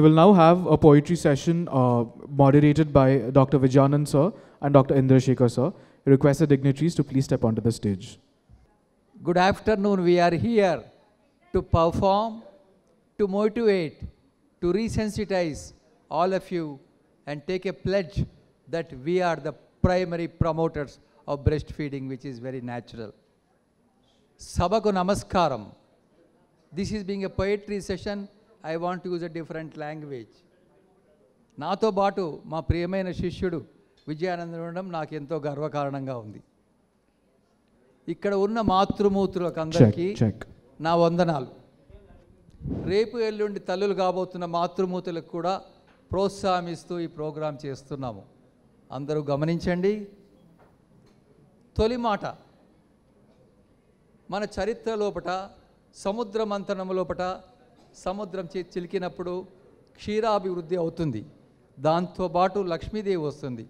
will now have a poetry session moderated by Dr. Vijayanand sir and Dr. Indrashekar sir. I request the dignitaries to please step onto the stage. Good afternoon. We are here to perform, to motivate, to resensitize all of you and take a pledge that we are the primary promoters of breastfeeding, which is very natural. Sabaku Namaskaram. This is being a poetry session. I want to use a different language. నాతో పాటు మా ప్రియమైన శిష్యుడు విజయానందన్ ఉండడం నాకు ఎంతో గర్వకారణంగా ఉంది. ఇక్కడ ఉన్న మాతృమూర్తులకు అందరికీ నా వందనాలు. రేపు ఎల్లుండి తల్లులు కాబోతున్న మాతృమూర్తులకు కూడా ప్రోత్సాహిస్తూ ఈ ప్రోగ్రాం చేస్తున్నాము. అందరూ గమనించండి. తొలి మాట, మన చరిత్ర లోపట సముద్ర మంథనం లోపట సముద్రం చిలికినప్పుడు క్షీరాభివృద్ధి అవుతుంది. దాంతోపాటు లక్ష్మీదేవి వస్తుంది.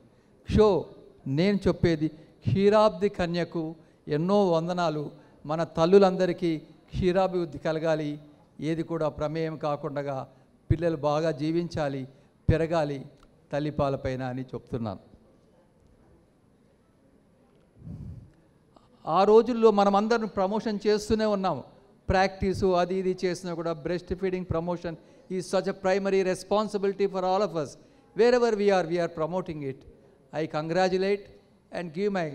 నేను చెప్పేది క్షీరాబ్ది కన్యకు ఎన్నో వందనాలు. మన తల్లులందరికీ క్షీరాభివృద్ధి కలగాలి, ఏది కూడా ప్రమేయం కాకుండా పిల్లలు బాగా జీవించాలి, పెరగాలి తల్లిపాలపైన అని చెప్తున్నాను. ఆ రోజుల్లో మనమందరం ప్రమోషన్ చేస్తూనే ఉన్నాము. ప్రాక్టీసు అది ఇది చేసినా కూడా breast feeding promotion is such a primary responsibility for all of us. Wherever we are promoting it. I congratulate and give my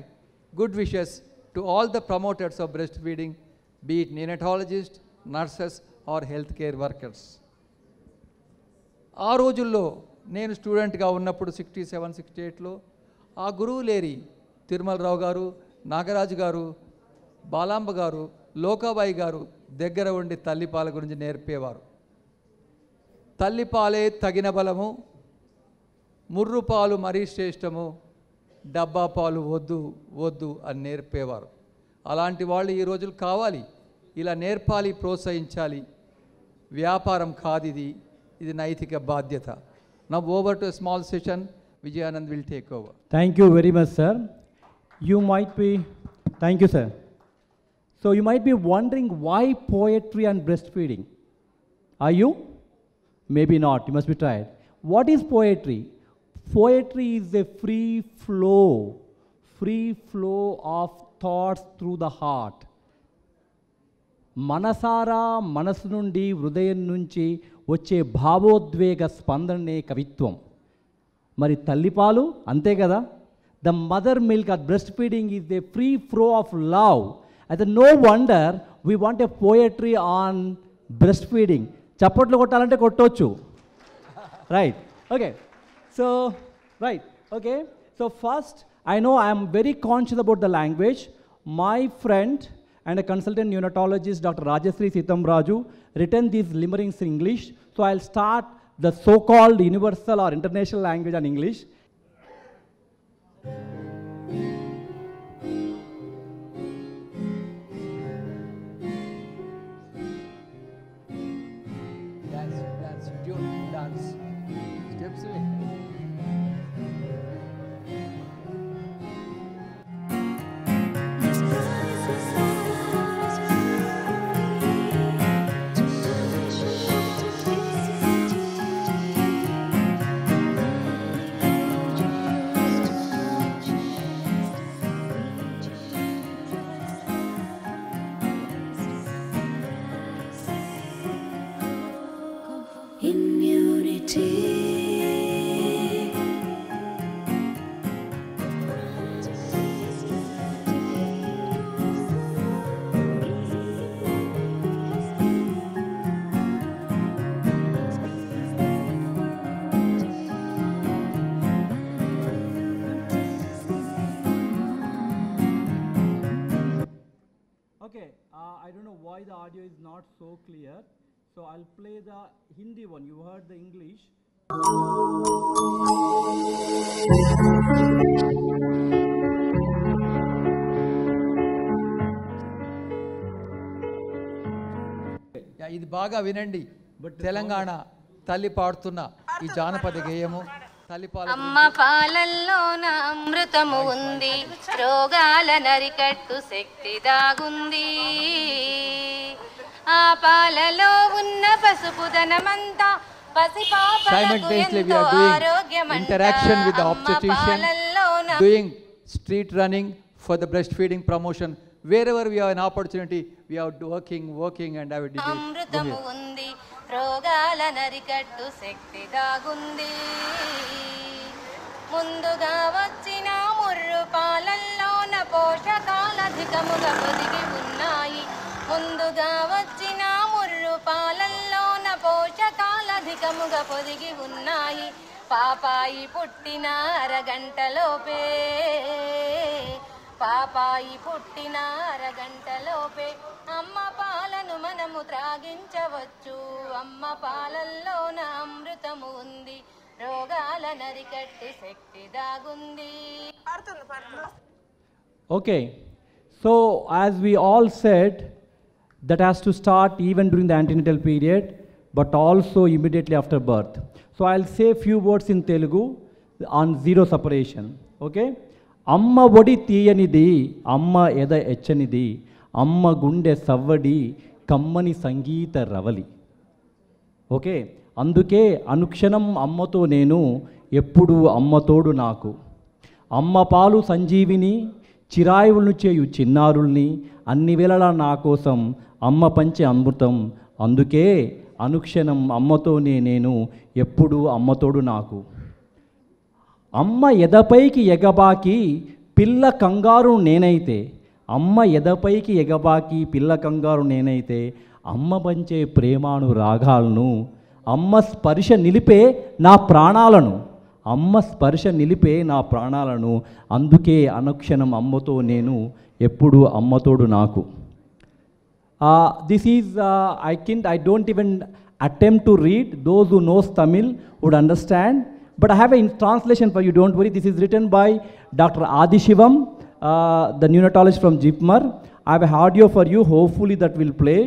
good wishes to all the promoters of breastfeeding, be it neonatologists, nurses or healthcare workers. ఆ రోజుల్లో నేను స్టూడెంట్గా ఉన్నప్పుడు 67-68లో ఆ గురువు లేరి తిరుమలరావు గారు, నాగరాజు గారు, బాలాంబ గారు, లోకాబాయి గారు దగ్గర ఉండి తల్లిపాల గురించి నేర్పేవారు. తల్లిపాలే తగిన బలము, ముర్రు పాలు మరీ శ్రేష్టము, డబ్బా పాలు వద్దు వద్దు అని నేర్పేవారు. అలాంటి వాళ్ళు ఈ రోజులు కావాలి. ఇలా నేర్పాలి, ప్రోత్సహించాలి. వ్యాపారం కాదు ఇది నైతిక బాధ్యత. Now over to a small session. Vijayanand will take over. Thank you very much, sir. Thank you, sir. So you might be wondering why poetry and breastfeeding. Are you? Maybe not. You must be tired. What is poetry? Poetry is a free flow of thoughts through the heart. మనసారా మనసు నుండి హృదయం నుంచి వచ్చే భావోద్వేగ స్పందనే కవిత్వం. మరి తల్లిపాలు అంతే కదా. The mother milk or breastfeeding is a free flow of love. And no wonder we want a poetry on breastfeeding. చప్పట్లు కొట్టాలంటే కొట్టొచ్చు. Right. Okay. So first, I know I am very conscious about the language. My friend and a consultant neonatologist, Dr. Rajasri Sitam Raju, written these limericks in English. So I'll start the so-called universal or international language on English. I don't know why the audio is not so clear, so I'll play the Hindi one. You heard the English. ఇది బాగా వినండి. తెలంగాణ తల్లి పాడుతున్న ఈ జానపద గేయము. అమ్మ పాలల్లోన అమృతము ఉంది, రోగాల నరికట్టు శక్తి దాగుంది. ఆ పాలలో ఉన్న పసుపుదనమంతా Simultaneously we are doing interaction with the obstetrician, doing street running for the breastfeeding promotion. Wherever we have an opportunity, we are working and have a debate. అమృతము ఉంది రోగాల నరికట్టు శక్తి దాగుంది ముందుగా వచ్చిన ముర్రు పాలల్లోన పోషకాలధికముగా పొదిగి ఉన్నాయి ముందుగా వచ్చిన ముర్రు పాలల్లోన పోషకాలధికముగా పొదిగి ఉన్నాయి పాపాయి పుట్టిన అరగంటలోపే అమ్మ పాలను మనము త్రాగించవచ్చు అమ్మ పాలల్లోన అమృతము ఉంది రోగాల నరికట్టి శక్తి దాగుంది. Okay, so as we all said, that has to start even during the antenatal period, but also immediately after birth. So I'll say few words in Telugu on zero separation. Okay, అమ్మ ఒడి తీయనిది అమ్మ ఎద ఎచ్చనిది అమ్మ గుండె సవ్వడి కమ్మని సంగీత Ravali. Okay, అందుకే అనుక్షణం అమ్మతో నేను ఎప్పుడు అమ్మతోడు నాకు అమ్మ పాలు సంజీవిని చిరాయువులను చేయు చిన్నారుల్ని అన్ని వేళలా నా కోసం అమ్మ పంచే అమృతం అందుకే అనుక్షణం అమ్మతోనే నేను ఎప్పుడు అమ్మతోడు నాకు. అమ్మ ఎదపైకి ఎగబాకి పిల్ల కంగారు నేనైతే అమ్మ ఎదపైకి ఎగబాకి పిల్ల కంగారు నేనైతే అమ్మ పంచే ప్రేమాను రాగాలను అమ్మ స్పర్శ నిలిపే నా ప్రాణాలను అందుకే అనుక్షణం అమ్మతో నేను ఎప్పుడు అమ్మతోడు నాకు. This is I don't even attempt to read. Those who knows Tamil would understand. But I have a translation for you, don't worry. This is written by Dr. Adi Shivam, the neonatologist from Jipmar. I have an audio for you, hopefully that will play.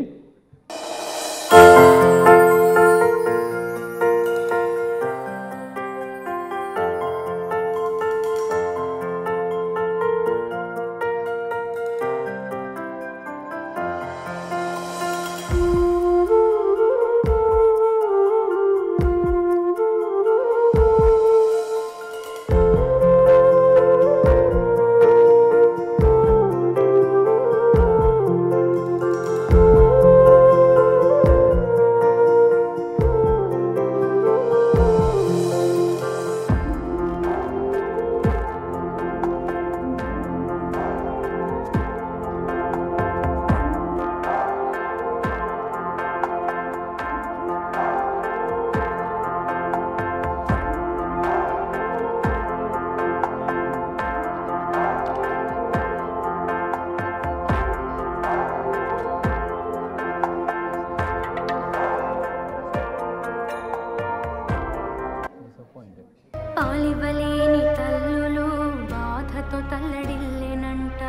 పాలివలేని తల్లులు బాధతో తల్లడిల్లెనంట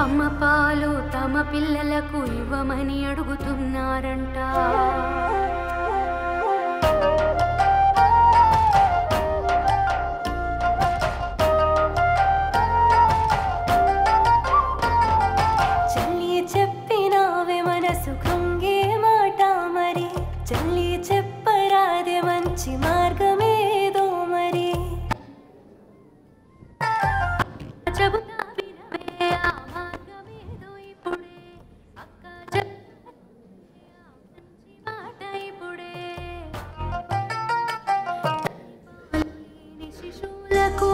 అమ్మ పాలు తమ పిల్లలకు ఇవ్వమని అడుగుతున్నారంట చెల్లి చెప్పినావే మనసు కంగే మాట మరి చెల్లి చెప్పరాదే మంచి మార్గమేదో మరి చెబుతా వినవే ఆ మార్గమేదో ఇప్పుడే అక్క మంచి మాట ఇప్పుడే శిశువులకు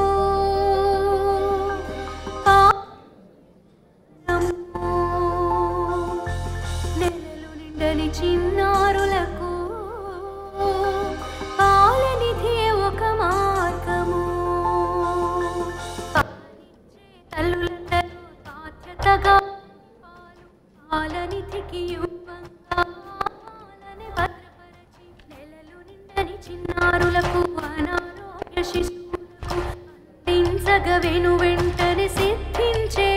నెలలు నిండని చిన్నారులకు పాలనిధి ఒక మార్గము తల్లులందరూ బాధ్యతగా పాలనిధికి పాలని భద్రపరచి నెలలు నిండని చిన్నారులకు అనారోగ్య శిశువులకు అందించగ వెను వెంటనే సిద్ధించే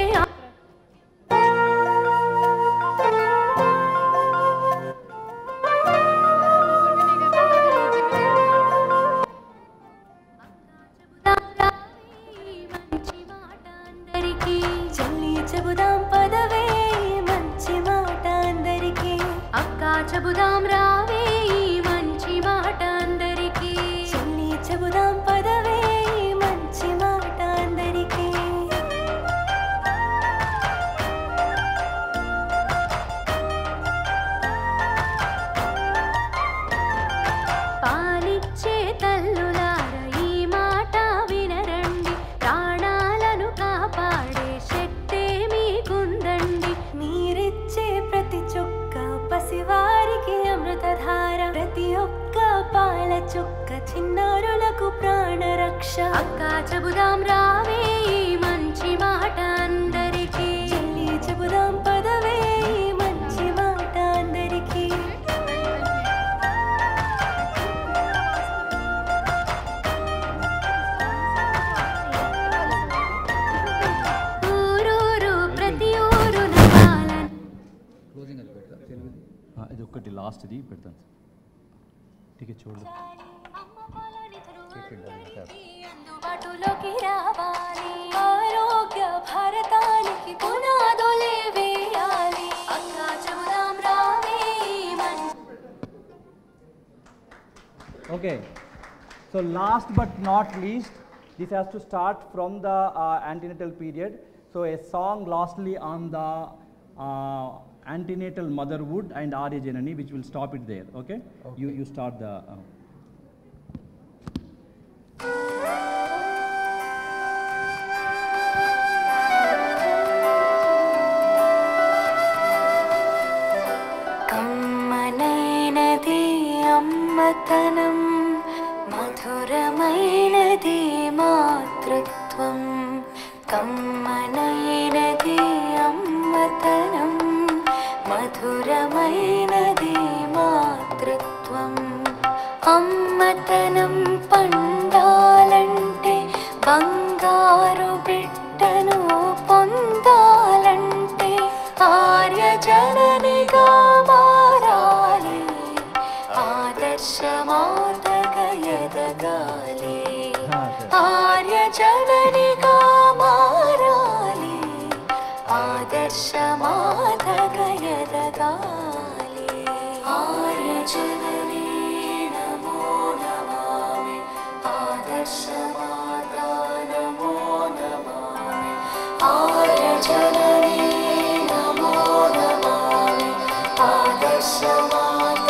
చెబుదాం పదవే మంచి మాట అందరికీ అక్క చెబుదాం రావే అక్క చెబుదాం రావే ఈ మంచి మాట అందరికీ, చెల్లి చెబుదాం పదవే ఈ మంచి మాట అందరికీ. ఊరూరు ప్రతి ఊరున పాలన. ఇది ఒక్కటి లాస్ట్ ఇది పెడతాను. టికెట్ చూడు. అందుబాటులోకి రావాలి, ఆరోగ్య భారతానికి పునాదులే వేయాలి. అక్క చెబుదాం రావే ఈ మంచి. Okay, so last but not least, this has to start from the antenatal period. So a song lastly on the antenatal motherhood and Arya Janani, which will stop it there. Okay, you start the. కమ్మనైనది అమ్మతనం, మధురమైనది మాతృత్వం. కమ్మనైనది అమ్మతనం, మధురమైనది మాతృత్వం. అమ్మతనం పండాలంటే, బంగారు బిడ్డను పొందాలంటే ఆర్య జననిగా మారాలి, ఆదర్శమాతగా ఎదగాలి. ఆర్య జననిగా మారాలి, ఆదర్శమాతగా ఎదగాలి. ఆర్య జననీ నమో నమామి, ఆదర్శమాత నమో నమామి. ఆర్య జననీ నమో నమామి, ఆదర్శమాత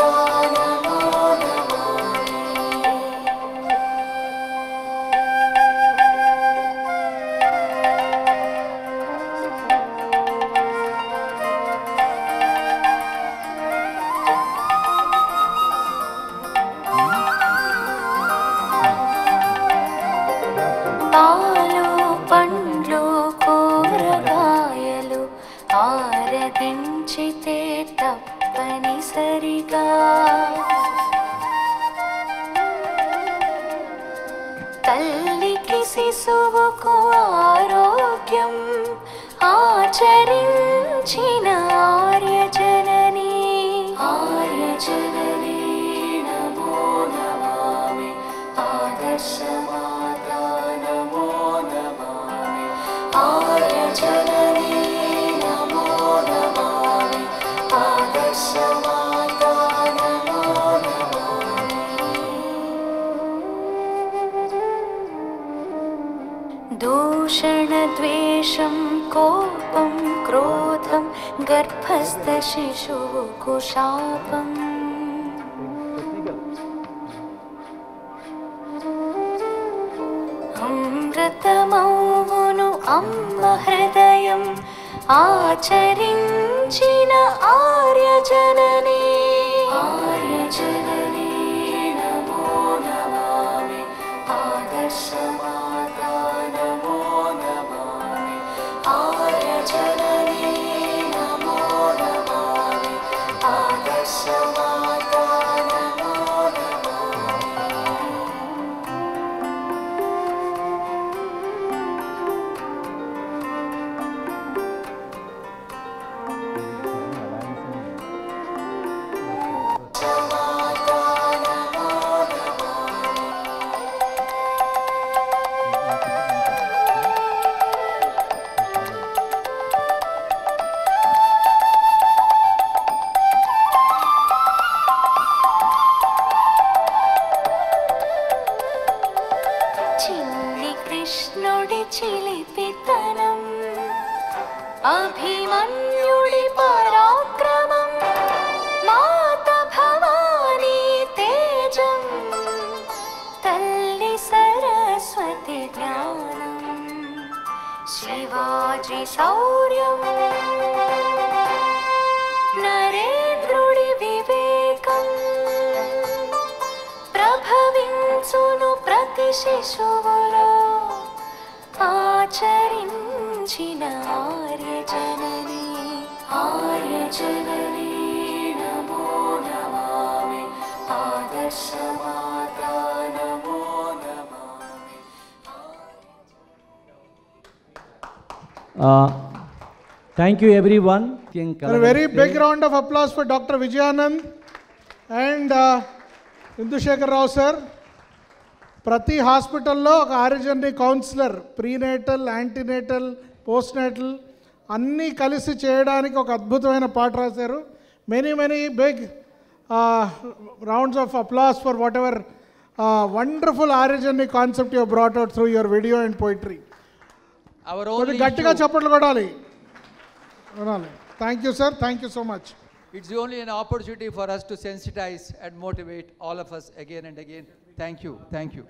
నమో నమామి. పాలు పండ్లు కూరగాయలు ఆరగించితే తప్పనిసరిగా, తల్లికి శిశువుకు ఆరోగ్యం ఆచరించిన ఆర్య జననీ. ఆర్య జననీ నమో నమామి, ఆదర్శమాత నమో నమామి. ఆర్య జననీ నమో నమామి, ఆదర్శమాత నమో నమామి. దూషణ ద్వేషం కోపం క్రోధం గర్భస్థ శిశువుకు శాపం. అమృతమౌను అమ్మ హృదయం ఆచరించిన ఆర్య జననీ. ఆర్య జననీ నమో నమామి, ఆదర్శమాత నమో నమామి. ఆర్య జననీ నమో నమామి, ఆదర్శమాత నమో నమామి. చిన్ని కృష్ణుడి చిలిపితనం, అభిమన్యుడి పరాక్రమం, మాత భవానీ తేజం, తల్లి సరస్వతి జ్ఞానం, శివాజీ శౌర్యం, నరేంద్రుడి వివేకం, ప్రభవించును ప్రతి శిశువులో ఆచరించిన ఆర్యజనని నమో నమామి ఆదర్శమాత నమో నమామి. Thank you everyone. A very big round of applause for Dr. Vijayanand and Indushekar Rao sir. ప్రతి హాస్పిటల్లో ఒక Aryajanani counsellor, prenatal, antenatal, postnatal అన్నీ కలిసి చేయడానికి ఒక అద్భుతమైన పాట రాశారు. Many big rounds of applause for whatever wonderful Aryajanani concept you brought out through your video and poetry. గట్టిగా చప్పట్లు కొడాలి. Thank you sir, thank you so much. It's only an opportunity for us to sensitize and motivate all of us again and again. Thank you. Thank you.